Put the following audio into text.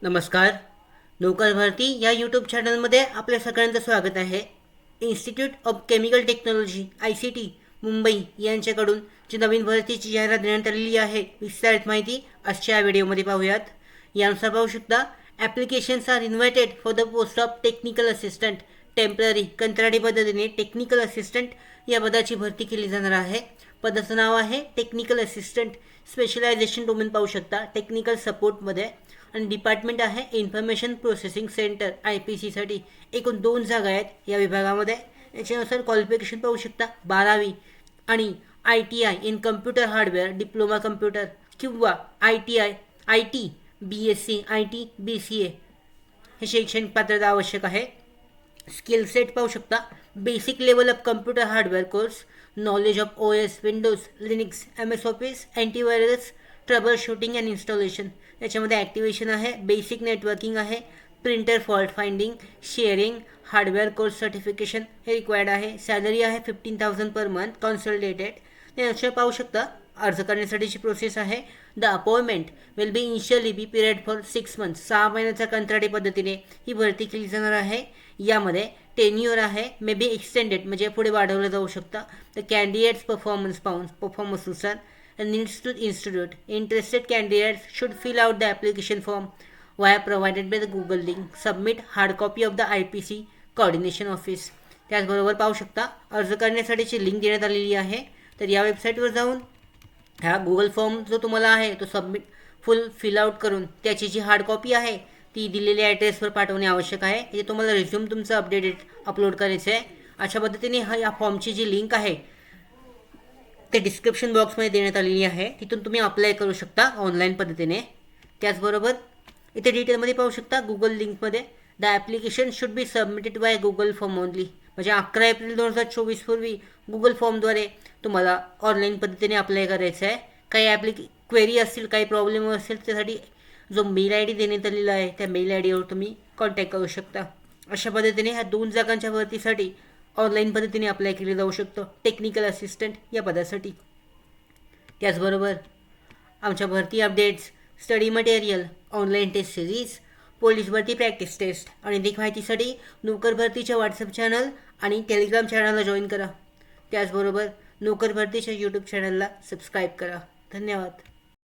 नमस्कार. नोकर भरती या यूट्यूब चॅनलमध्ये आपल्या सगळ्यांचं स्वागत आहे. Institute of chemical technology ICT Mumbai यांच्याकडून जी नवीन भरतीची जाहिरात देण्यात आलेली आहे, विस्तारित माहिती आजच्या व्हिडिओमध्ये पाहूयात. यानुसार पाहू शकता, applications are invited for the post of technical assistant temporary कंत्राटी पद्धतीने टेक्निकल असिस्टंट या पदाची भरती केली जाणार आहे. पदाचं नाव आहे टेक्निकल असिस्टंट. स्पेशलायझेशन डोमेन पाहू शकता टेक्निकल सपोर्टमध्ये आणि डिपार्टमेंट आहे इन्फॉर्मेशन प्रोसेसिंग सेंटर IPCसाठी. एकूण 2 जागा आहेत या विभागामध्ये. याच्यानुसार क्वालिफिकेशन पाहू शकता 12वी आणि ITI in computer hardware diploma computer किंवा IT BSc IT BCA हे शैक्षणिक पात्रता आवश्यक आहे. स्किल सेट पाहू शकता basic level of computer hardware course, knowledge of OS Windows Linux MS office antivirus troubleshooting and installation. याच्यामध्ये ॲक्टिवेशन आहे, बेसिक नेटवर्किंग आहे, printer fault finding sharing hardware course certification हे रिक्वायर्ड आहे. Salary आहे 15,000 per month कॉन्सल्टेटेड. त्यानुसार पाहू शकता अर्ज करण्यासाठीची प्रोसेस आहे. The appointment will be initially be period for 6 months. 6 महिन्याच्या कंत्राटी पद्धतीने ही भरती केली जाणार आहे. यामध्ये टेन्युअर आहे, मे बी एक्सटेंडेड म्हणजे पुढे वाढवलं जाऊ शकतं. द कॅन्डिडेट्स परफॉर्मन्सनुसार needs to institute. Interested candidates should fill out the application form via provided by the Google link. Submit hard copy of the IPC coordination office. त्याचबरोबर पाहू शकता अर्ज करण्यासाठीची लिंक देण्यात आलेली आहे. तर या वेबसाईटवर जाऊन हा गुगल फॉर्म जो तुम्हाला आहे तो फुल फिल आउट करून त्याची जी हार्ड कॉपी आहे ती दिलेल्या ॲड्रेसवर पाठवणे आवश्यक आहे. इथे तुम्हाला रिझ्यूम तुमचं अपडेटेड अपलोड करायचं आहे. अशा पद्धतीने या फॉर्मची जी लिंक आहे ते डिस्क्रिप्शन बॉक्समध्ये देण्यात आलेली आहे. तिथून तुम्ही अप्लाय करू शकता ऑनलाईन पद्धतीने. त्याचबरोबर इथे डिटेलमध्ये पाहू शकता गुगल लिंकमध्ये the application should be submitted by Google form only. म्हणजे 11 एप्रिल 2024 पूर्वी गुगल फॉर्मद्वारे तुम्हाला ऑनलाईन पद्धतीने अप्लाय करायचं आहे. काही क्वेरी असतील, काही प्रॉब्लेम असेल त्यासाठी जो मेल ID देण्यात आलेला आहे त्या मेल IDवर तुम्ही कॉन्टॅक्ट करू शकता. अशा पद्धतीने ह्या 2 जागांच्या भरतीसाठी ऑनलाईन पद्धतीने अप्लाय केले जाऊ शकतं टेक्निकल असिस्टंट या पदासाठी. त्याचबरोबर आमच्या भरती updates, study material, online test series, police भरती प्रॅक्टिस टेस्ट आणि अधिक माहितीसाठी नोकर भरतीच्या व्हॉट्सअप चॅनल आणि टेलिग्राम चॅनलला जॉईन करा. त्याचबरोबर नोकर भरतीच्या यूट्यूब चॅनलला सबस्क्राईब करा. धन्यवाद.